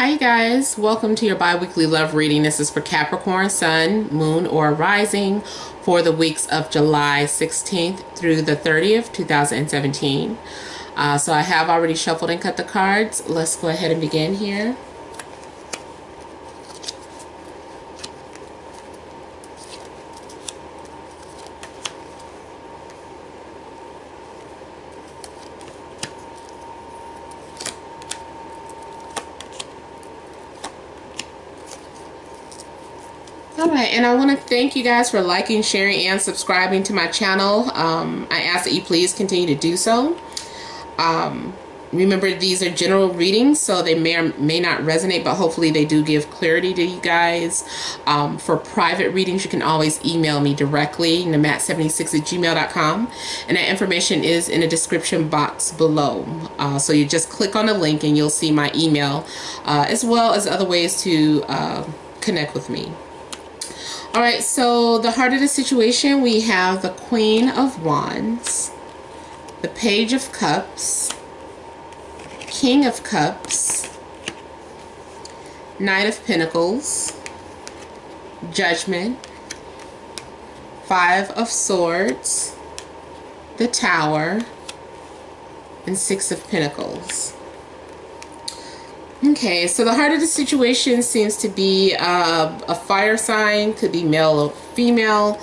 Hi you guys, welcome to your bi-weekly love reading. This is for Capricorn, Sun, Moon, or Rising for the weeks of July 16th through the 30th, 2017. So I have already shuffled and cut the cards. Let's go ahead and begin here. Alright, and I want to thank you guys for liking, sharing, and subscribing to my channel. I ask that you please continue to do so. Remember, these are general readings, so they may or may not resonate, but hopefully they do give clarity to you guys. For private readings, you can always email me directly, namat76@gmail.com, and that information is in the description box below. So you just click on the link and you'll see my email, as well as other ways to connect with me. Alright, so the heart of the situation, we have the Queen of Wands, the Page of Cups, King of Cups, Knight of Pentacles, Judgment, Five of Swords, the Tower, and Six of Pentacles. Okay, so the heart of the situation seems to be a fire sign, could be male or female.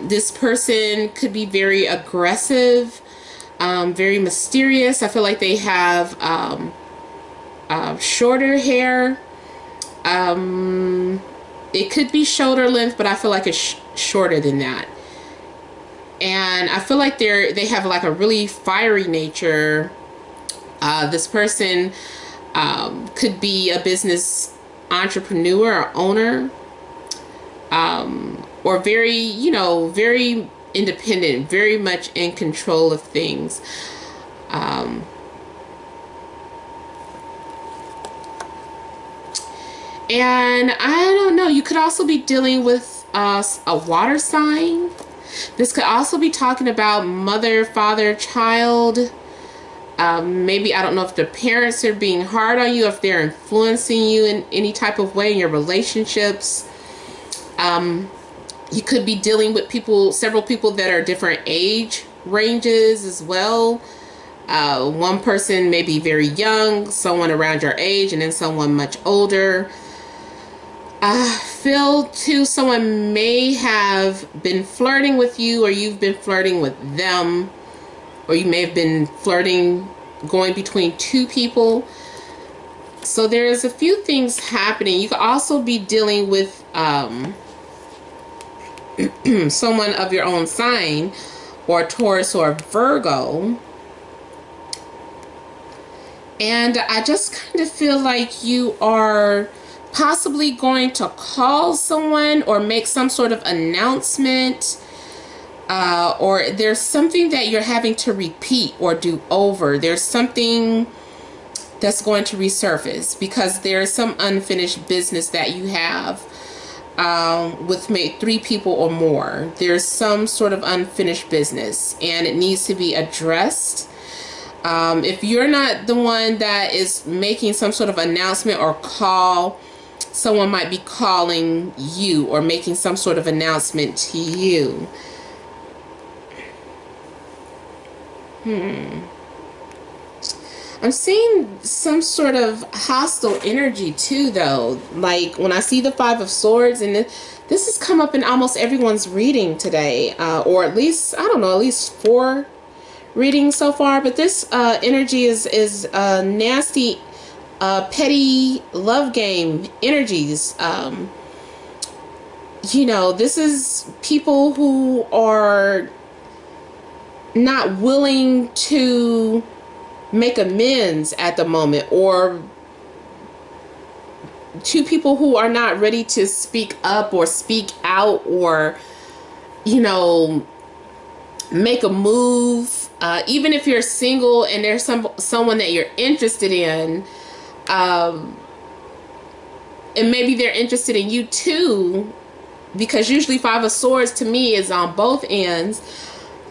This person could be very aggressive, very mysterious. I feel like they have shorter hair. It could be shoulder length, but I feel like it's shorter than that. And I feel like they have like a really fiery nature. This person could be a business entrepreneur or owner, or very, very independent, very much in control of things. And I don't know, you could also be dealing with a water sign. This could also be talking about mother, father, child. Maybe, I don't know if the parents are being hard on you, if they're influencing you in any type of way in your relationships. You could be dealing with several people that are different age ranges as well. One person may be very young, someone around your age, and then someone much older. I feel too, someone may have been flirting with you, or you've been flirting with them. Or you may have been flirting, going between two people. So there's a few things happening. You could also be dealing with someone of your own sign, or Taurus or Virgo. And I just kind of feel like you are possibly going to call someone or make some sort of announcement. Or there's something that you're having to repeat or do over. There's something that's going to resurface because there's some unfinished business that you have with maybe 3 people or more. There's some sort of unfinished business and it needs to be addressed. If you're not the one that is making some sort of announcement or call, someone might be calling you or making some sort of announcement to you. I'm seeing some sort of hostile energy too, though. Like when I see the Five of Swords, and this has come up in almost everyone's reading today, or at least, I don't know, at least 4 readings so far. But this energy is nasty, petty love game energies. This is people who are not willing to make amends at the moment, or 2 people who are not ready to speak up or speak out, or make a move. Even if you're single and there's someone that you're interested in, and maybe they're interested in you too, because usually Five of Swords to me is on both ends.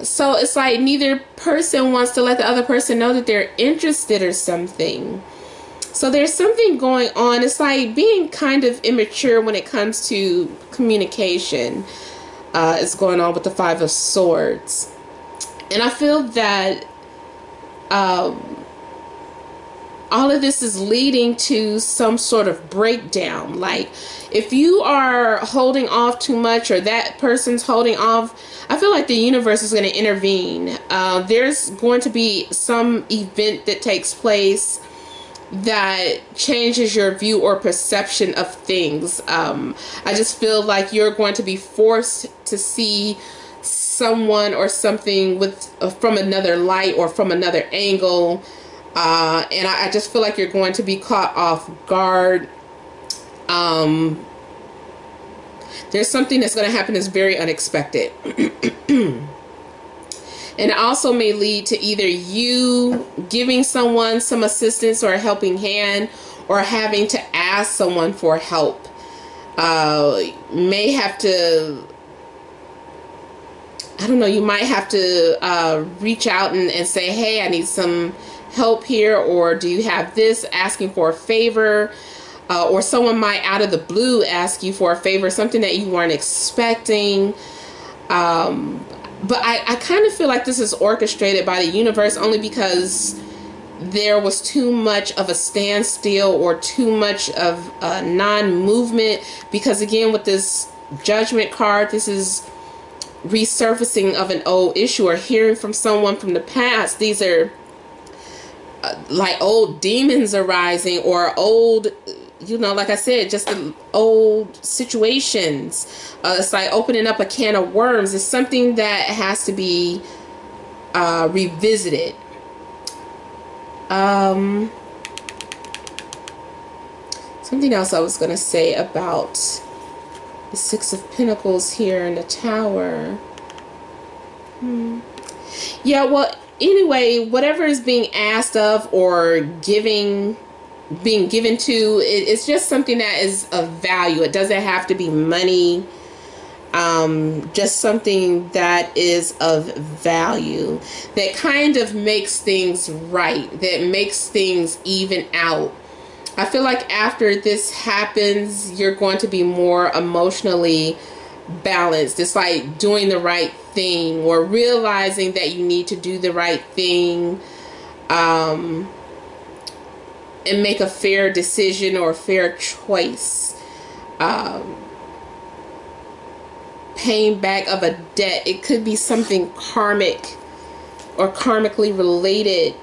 So it's like neither person wants to let the other person know that they're interested or something. So there's something going on. It's like being kind of immature when it comes to communication is going on with the Five of Swords. And I feel that all of this is leading to some sort of breakdown. Like if you are holding off too much or that person's holding off, I feel like the universe is going to intervene. There's going to be some event that takes place that changes your view or perception of things. I just feel like you're going to be forced to see someone or something with from another light or from another angle. And I just feel like you're going to be caught off guard. There's something that's going to happen that's very unexpected. And it also may lead to either you giving someone some assistance or a helping hand, or having to ask someone for help. May have to, I don't know, you might have to reach out and say, hey, I need some help here, or do you have this, asking for a favor. Or someone might out of the blue ask you for a favor, something that you weren't expecting. But I kind of feel like this is orchestrated by the universe, only because there was too much of a standstill or too much of a non-movement. Because again, with this Judgment card, this is resurfacing of an old issue or hearing from someone from the past. These are like old demons arising, or old, you know, like I said, just old situations. It's like opening up a can of worms. It's something that has to be revisited. Something else I was going to say about the Six of Pentacles here in the Tower. Yeah, well, anyway, whatever is being asked of or being given to, it's just something that is of value. It doesn't have to be money. Just something that is of value, that kind of makes things right, that makes things even out. I feel like after this happens, you're going to be more emotionally balanced. It's like doing the right thing, or realizing that you need to do the right thing, and make a fair decision or a fair choice. Paying back of a debt. It could be something karmic or karmically related,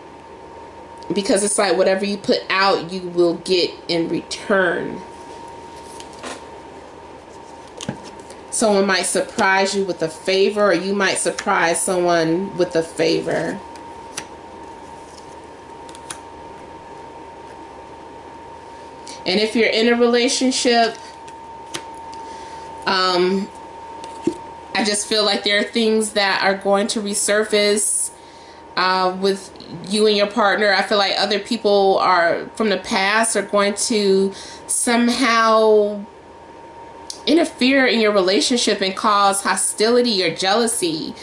because it's like whatever you put out, you will get in return. Someone might surprise you with a favor, or you might surprise someone with a favor. And if you're in a relationship, I just feel like there are things that are going to resurface with you and your partner. I feel like other people are from the past are going to somehow interfere in your relationship and cause hostility or jealousy.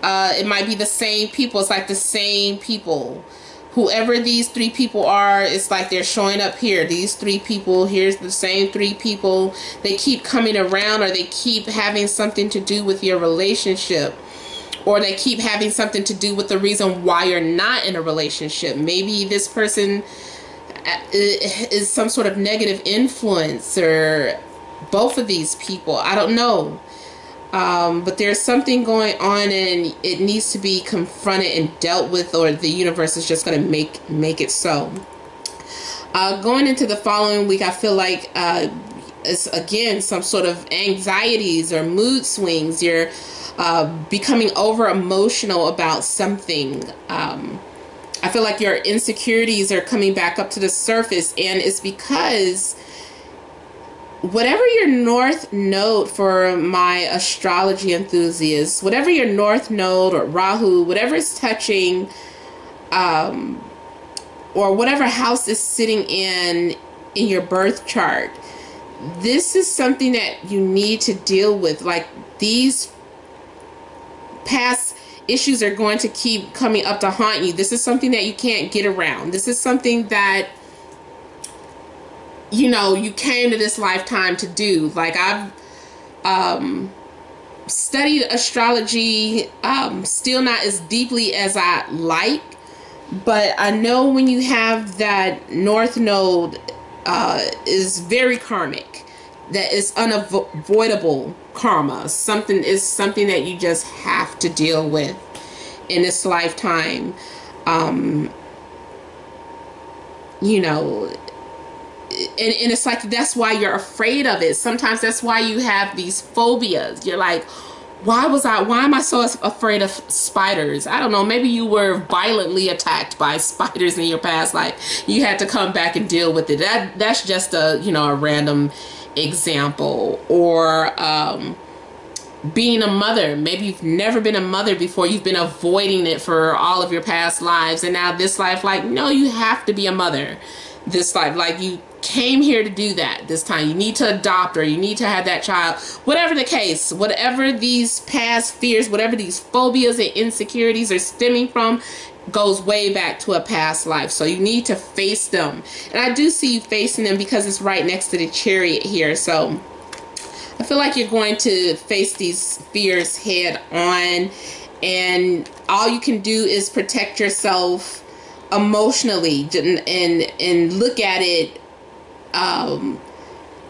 It might be the same people. It's like the same people. Whoever these three people are, it's like they're showing up here. These three people, here's the same three people. They keep coming around, or they keep having something to do with your relationship. Or they keep having something to do with the reason why you're not in a relationship. Maybe this person is some sort of negative influence, or both of these people. I don't know. But there's something going on, and it needs to be confronted and dealt with, or the universe is just going to make it so. Going into the following week, I feel like it's again some sort of anxieties or mood swings. You're becoming over emotional about something. I feel like your insecurities are coming back up to the surface, and it's because whatever your north node, for my astrology enthusiasts, whatever your north node or Rahu, whatever is touching, or whatever house is sitting in your birth chart, this is something that you need to deal with. Like, these past issues are going to keep coming up to haunt you. This is something that you can't get around. This is something that you know, you came to this lifetime to do. Like, I've studied astrology, still not as deeply as I like, but I know when you have that North Node, is very karmic. That is unavoidable karma. Something that you just have to deal with in this lifetime. You know, and it's like, that's why you're afraid of it. Sometimes that's why you have these phobias. You're like, why am I so afraid of spiders? I don't know, maybe you were violently attacked by spiders in your past life. You had to come back and deal with it. That's just a, you know, a random example. Or being a mother. Maybe you've never been a mother before. You've been avoiding it for all of your past lives, and now this life, like, no, you have to be a mother this life. Like, you came here to do that this time. You need to adopt, or you need to have that child. Whatever the case, whatever these past fears, whatever these phobias and insecurities are stemming from, goes way back to a past life. So you need to face them. And I do see you facing them because it's right next to the Chariot here. So I feel like you're going to face these fears head on, and all you can do is protect yourself emotionally and look at it,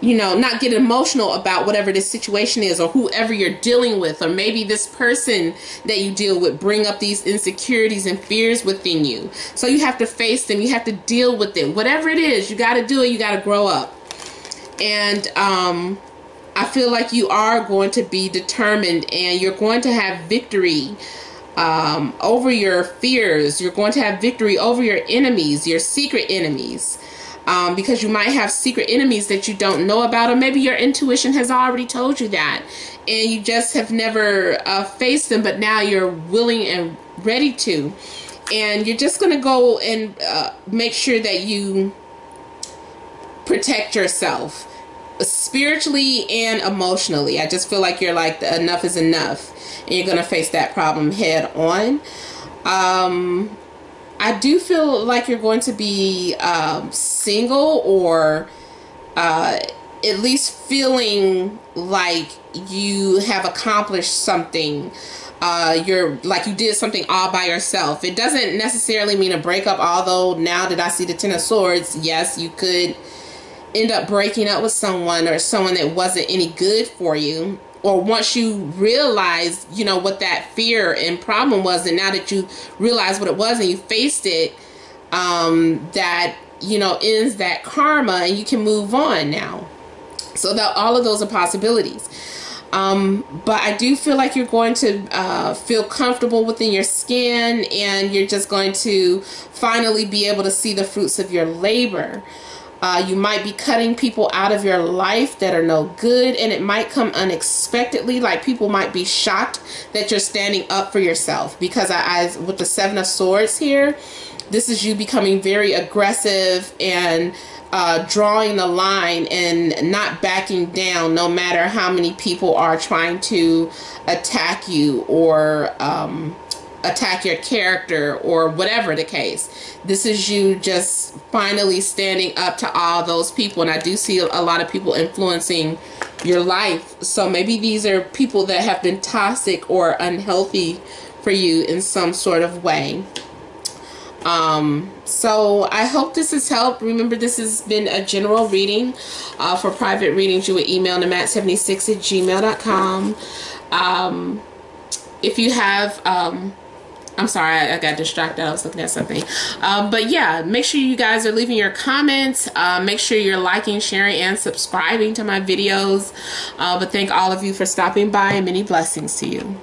you know, not get emotional about whatever this situation is, or whoever you're dealing with, or maybe this person that you deal with bring up these insecurities and fears within you. So you have to face them. You have to deal with it. Whatever it is, you got to do it. You got to grow up. And I feel like you are going to be determined, and you're going to have victory over your fears. You're going to have victory over your enemies, your secret enemies. Because you might have secret enemies that you don't know about, or maybe your intuition has already told you that, and you just have never faced them, but now you're willing and ready to. And you're just going to go and make sure that you protect yourself spiritually and emotionally. I just feel like you're like, enough is enough, and you're going to face that problem head on. I do feel like you're going to be single, or at least feeling like you have accomplished something. You're like, you did something all by yourself. It doesn't necessarily mean a breakup, although now that I see the Ten of Swords, yes, you could end up breaking up with someone, or someone that wasn't any good for you. Or once you realize, you know, what that fear and problem was, and now that you realize what it was and you faced it, that, you know, ends that karma, and you can move on now. So that all of those are possibilities. But I do feel like you're going to feel comfortable within your skin, and you're just going to finally be able to see the fruits of your labor. You might be cutting people out of your life that are no good, and it might come unexpectedly. Like, people might be shocked that you're standing up for yourself, because with the Seven of Swords here, this is you becoming very aggressive and drawing the line and not backing down, no matter how many people are trying to attack you, or attack your character, or whatever the case. This is you just finally standing up to all those people. And I do see a lot of people influencing your life. So maybe these are people that have been toxic or unhealthy for you in some sort of way. So I hope this has helped. Remember, this has been a general reading. For private readings, you would email namat76@gmail.com. If you have, I'm sorry, I got distracted. I was looking at something. But yeah, make sure you guys are leaving your comments. Make sure you're liking, sharing, and subscribing to my videos. But thank all of you for stopping by, and many blessings to you.